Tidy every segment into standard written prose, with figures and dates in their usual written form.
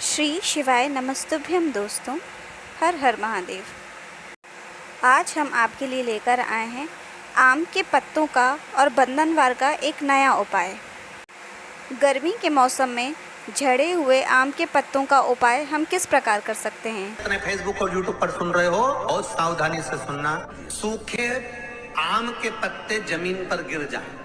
श्री शिवाय नमस्तुभ्यम दोस्तों, हर हर महादेव। आज हम आपके लिए लेकर आए हैं आम के पत्तों का और बंधनवार का एक नया उपाय। गर्मी के मौसम में झड़े हुए आम के पत्तों का उपाय हम किस प्रकार कर सकते हैं। अपने फेसबुक और यूट्यूब पर सुन रहे हो, बहुत सावधानी से सुनना। सूखे आम के पत्ते जमीन पर गिर जाए।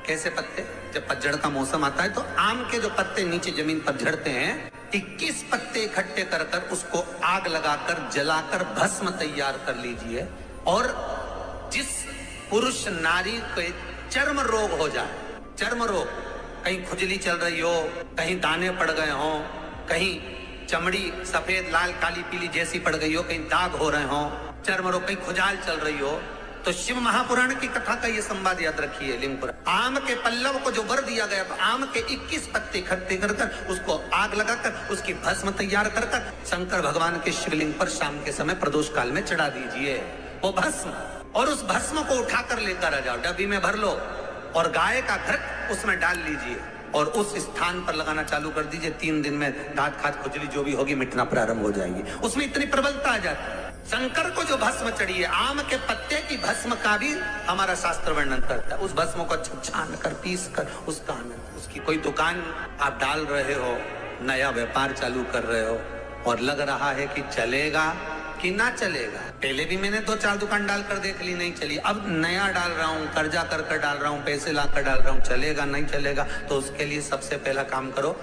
कैसे पत्ते? जब पतझड़ का मौसम आता है तो आम के जो पत्ते नीचे जमीन पर झड़ते हैं, 21 पत्ते इकट्ठे कर कर उसको आग लगाकर जलाकर भस्म तैयार कर लीजिए। और जिस पुरुष नारी को चर्म रोग हो जाए, चर्म रोग, कहीं खुजली चल रही हो, कहीं दाने पड़ गए हो, कहीं चमड़ी सफेद लाल काली पीली जैसी पड़ गई हो, कहीं दाग हो रहे हो, चर्म रोग, कहीं खुजाल चल रही हो, तो शिव महापुराण की कथा का ये संवाद याद रखिए। लिंगपुर आम के पल्लव को जो वर दिया गया, तो आम के 21 पत्ते इकट्ठे कर उसको आग लगाकर उसकी भस्म तैयार कर शंकर भगवान के शिवलिंग पर शाम के समय प्रदोष काल में चढ़ा दीजिए वो भस्म। और उस भस्म को उठाकर लेकर आ जाओ, डब्बी में भर लो और गाय का घृत उसमें डाल लीजिए और उस स्थान पर लगाना चालू कर दीजिए। 3 दिन में दांत खाद खुजली जो भी होगी मिटना प्रारंभ हो जाएगी। उसमें इतनी प्रबलता आ जाती है। शंकर को जो भस्म चढ़ी है, आम के पत्ते की भस्म का भी हमारा शास्त्र वर्णन करता है। उस भस्म को छान कर पीस कर उसका उसकी कोई दुकान आप डाल रहे हो, नया व्यापार चालू कर रहे हो और लग रहा है कि चलेगा कि ना चलेगा। पहले भी मैंने 2-4 दुकान डालकर देख ली, नहीं चली। अब नया डाल रहा हूँ, कर्जा कर कर डाल रहा हूँ, पैसे लाकर डाल रहा हूँ, चलेगा नहीं चलेगा। तो उसके लिए सबसे पहला काम करो,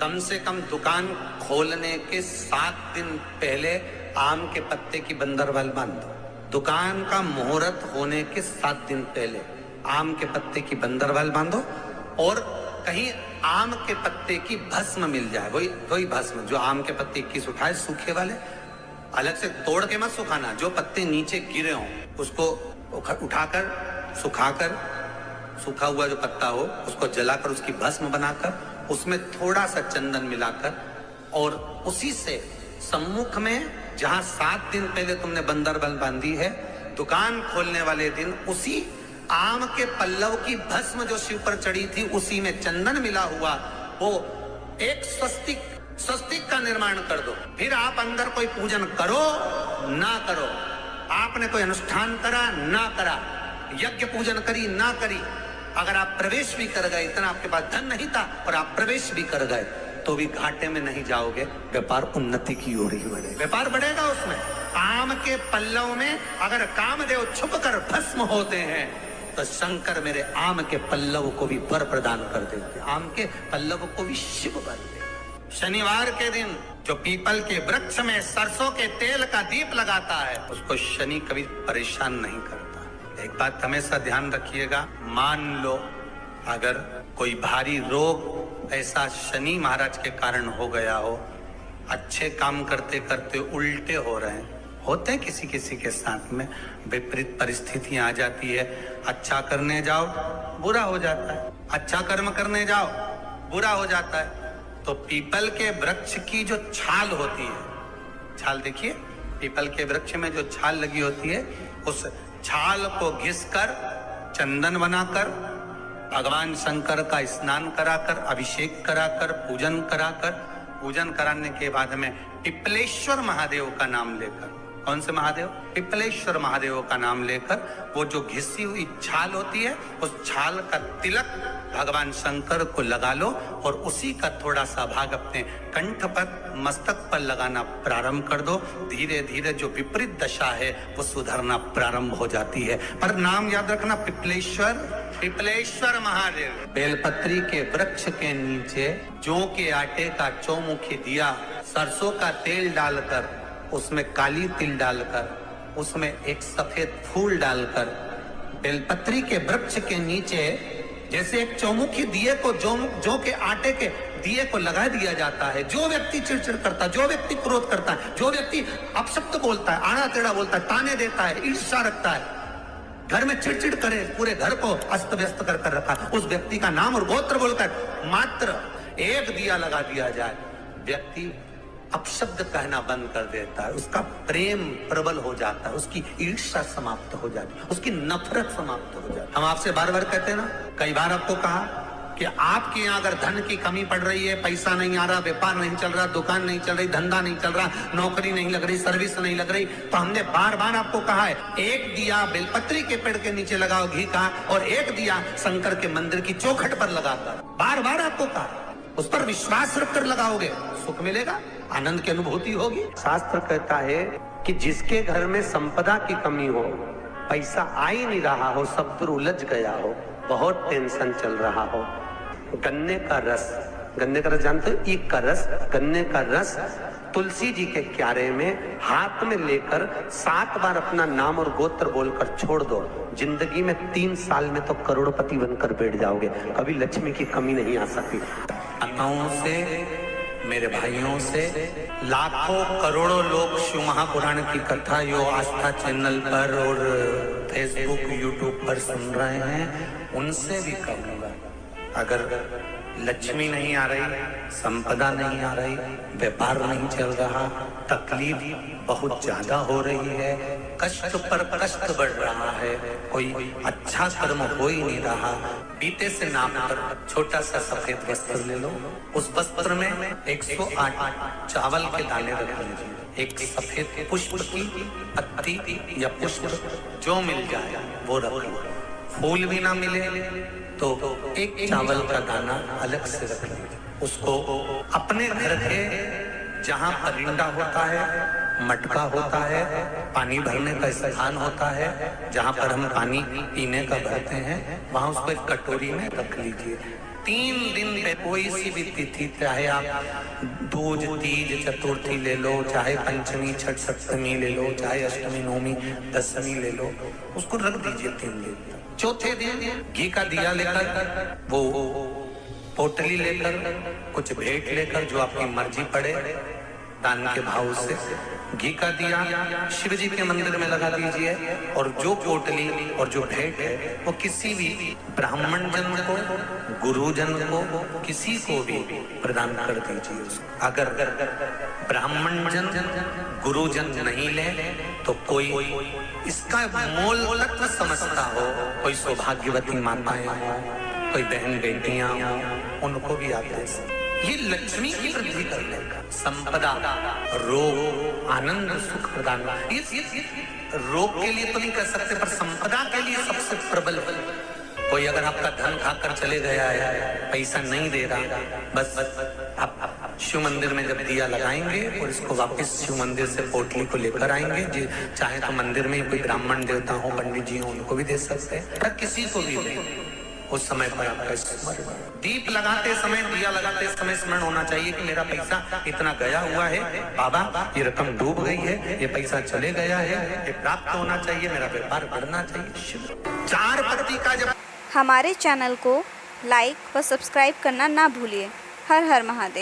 कम से कम दुकान खोलने के 7 दिन पहले आम के पत्ते की बंदरवाल बांधो। दुकान का मुहूर्त होने के 7 दिन पहले आम के पत्ते की बंदरवाल बांधो और कहीं आम के पत्ते की भस्म मिल जाए, वही भस्म जो आम के पत्ते 21 उठाए सूखे वाले, अलग से तोड़ के मत सुखाना। जो पत्ते नीचे गिरे हों उसको उठाकर सुखाकर, सूखा हुआ जो पत्ता हो उसको जलाकर उसकी भस्म बनाकर उसमें थोड़ा सा चंदन मिलाकर और उसी से सम्मुख में जहां 7 दिन पहले तुमने बंदरबल बांधी है, दुकान खोलने वाले दिन उसी आम के पल्लव की भस्म जो शिव पर चढ़ी थी उसी में चंदन मिला हुआ वो एक स्वस्तिक का निर्माण कर दो। फिर आप अंदर कोई पूजन करो ना करो, आपने कोई अनुष्ठान करा ना करा, यज्ञ पूजन करी ना करी, अगर आप प्रवेश भी कर गए, इतना आपके पास धन नहीं था और आप प्रवेश भी कर गए, तो भी घाटे में नहीं जाओगे। व्यापार उन्नति की ओर ही बढ़ेगा, व्यापार बढ़ेगा। उसमें आम के पल्लव में अगर कामदेव छुप कर भस्म होते हैं तो शंकर मेरे आम के पल्लव को भी वर प्रदान कर देते, आम के पल्लव को भी शिव वर देते। शनिवार के दिन जो पीपल के वृक्ष में सरसों के तेल का दीप लगाता है उसको शनि कभी परेशान नहीं करता। एक बात हमेशा ध्यान रखिएगा, मान लो अगर कोई भारी रोग ऐसा शनि महाराज के कारण हो गया हो, अच्छे काम करते करते उल्टे हो रहे हैं, होते हैं किसी किसी के साथ में, विपरीत परिस्थितियां आ जाती है। अच्छा करने जाओ बुरा हो जाता है, अच्छा कर्म करने जाओ बुरा हो जाता है। तो पीपल के वृक्ष की जो छाल होती है, छाल देखिए, पीपल के वृक्ष में जो छाल लगी होती है, उस छाल को घिसकर चंदन बनाकर भगवान शंकर का स्नान कराकर, अभिषेक कराकर, पूजन कराने के बाद में पिपलेश्वर महादेव का नाम लेकर, कौन से महादेव? पिपलेश्वर महादेव का नाम लेकर वो जो घिसी हुई छाल होती है उस छाल का तिलक भगवान शंकर को लगा लो और उसी का थोड़ा सा भाग अपने कंठ पर, मस्तक पर लगाना प्रारंभ कर दो। धीरे धीरे जो विपरीत दशा है वो सुधरना प्रारंभ हो जाती है। पर नाम याद रखना, पिपलेश्वर महादेव। बेलपत्री के वृक्ष के नीचे जौ के आटे का चौमुखी दिया, सरसों का तेल डालकर, उसमें काली तिल डालकर, उसमें एक सफेद फूल डालकर, बेलपत्री के वृक्ष के नीचे जैसे एक चौमुखी दिए को जौ के आटे के दिए को लगा दिया जाता है। जो व्यक्ति चिड़चिड़ करता है, जो व्यक्ति क्रोध करता है, जो व्यक्ति अपशब्द बोलता है, आड़ा टेढ़ा बोलता है, ताने देता है, ईर्ष्या रखता है, घर में चिड़चिड़ करे, पूरे घर को अस्त व्यस्त कर कर रखा, उस व्यक्ति का नाम और गोत्र बोलकर मात्र एक दिया लगा दिया जाए, व्यक्ति अपशब्द कहना बंद कर देता है, उसका प्रेम प्रबल हो जाता है, उसकी ईर्ष्या समाप्त हो जाती है, उसकी नफरत समाप्त हो जाती है। हम आपसे बार बार कहते हैं ना, कई बार आपको कहा कि आपके यहाँ अगर धन की कमी पड़ रही है, पैसा नहीं आ रहा, व्यापार नहीं चल रहा, दुकान नहीं चल रही, धंधा नहीं चल रहा, नौकरी नहीं लग रही, सर्विस नहीं लग रही, तो हमने बार बार आपको कहा है, एक दिया बेलपत्री के पेड़ के नीचे लगाओ घी का, और एक दिया शंकर के मंदिर की चौखट पर लगाकर, बार बार आपको कहा, उस पर विश्वास रखकर लगाओगे, सुख मिलेगा, आनंद की अनुभूति होगी। शास्त्र कहता है कि जिसके घर में संपदा की कमी हो, पैसा आ ही नहीं रहा हो, सब दूर उलझ गया हो, बहुत टेंशन चल रहा हो, गन्ने का रस जानते हो, ईख का रस, गन्ने का रस तुलसी जी के क्यारे में हाथ में लेकर 7 बार अपना नाम और गोत्र बोलकर छोड़ दो, जिंदगी में 3 साल में तो करोड़पति बनकर बैठ जाओगे, कभी लक्ष्मी की कमी नहीं आ सकती। माताओं से, मेरे भाइयों से, लाखों करोड़ों लोग शिव महापुराण की कथा यो आस्था चैनल पर और फेसबुक यूट्यूब पर सुन रहे हैं, उनसे भी कहूंगा, अगर लक्ष्मी नहीं आ रही, संपदा नहीं आ रही, व्यापार नहीं चल रहा, तकलीफ बहुत ज्यादा हो रही है, कष्ट पर कष्ट बढ़ रहा है, कोई अच्छा कर्म हो ही नहीं रहा, बीते से नाप कर छोटा सा सफेद वस्त्र ले लो, उस वस्त्र में 108 चावल के दाने रख लीजिए, एक सफेद पुष्प की पत्ती या पुष्प जो मिल जाए वो रख लो, फूल भी ना मिले तो एक चावल का दाना अलग से रख लीजिए, उसको अपने घर के जहाँ परिंदा होता है, मटका होता है, पानी भरने का स्थान होता है, जहाँ पर हम पानी पीने का भरते हैं, वहाँ उसको एक कटोरी में रख लीजिए। 3 दिन पे कोई सी भी तिथि, चाहे आप दूज, तीज, चतुर्थी ले लो, चाहे पंचमी, छठ, सप्तमी ले लो, चाहे अष्टमी, नवमी, दशमी ले लो, उसको रख दीजिए 3 दिन। चौथे दिन घी का दिया लेकर, वो पोटली लेकर, कुछ भेंट लेकर, जो आपकी मर्जी पड़े, दान के भाव से घी का दिया शिव जी के मंदिर में लगा दीजिए, और जो पोटली और जो भेंट है वो किसी भी ब्राह्मण जन को, गुरुजन को, किसी को भी प्रदान कर दीजिए। अगर ब्राह्मण जन, गुरुजन नहीं ले तो कोई इसका मोल तत्व समझता हो, कोई सौभाग्यवती माताएं हो, कोई बहन बेटियां हो, उनको भी आप दे सकते। ये लक्ष्मी की वृद्धि करने का, संपदा, रोग, आनंद, सुख प्रदान, ये रोग के लिए तो नहीं कर सकते, पर संपदा के लिए सबसे प्रबल। कोई अगर आपका धन खाकर चले गया है, पैसा नहीं दे रहा, बस आप शिव मंदिर में जब दिया लगाएंगे और इसको वापस शिव मंदिर से पोटली को लेकर आएंगे, चाहे तो मंदिर में कोई ब्राह्मण देवता हो, पंडित जी हो, उनको भी दे सकते हैं, किसी को भी दे, उस समय पर आपका दीप लगाते समय, दिया लगाते समय स्मरण होना चाहिए कि मेरा पैसा इतना गया हुआ है, बाबा ये रकम डूब गई है, ये पैसा चले गया है, ये प्राप्त होना चाहिए, मेरा व्यापार बढ़ना चाहिए। 4 पत्ती का जब हमारे चैनल को लाइक व सब्सक्राइब करना ना भूलिए। हर हर महादेव।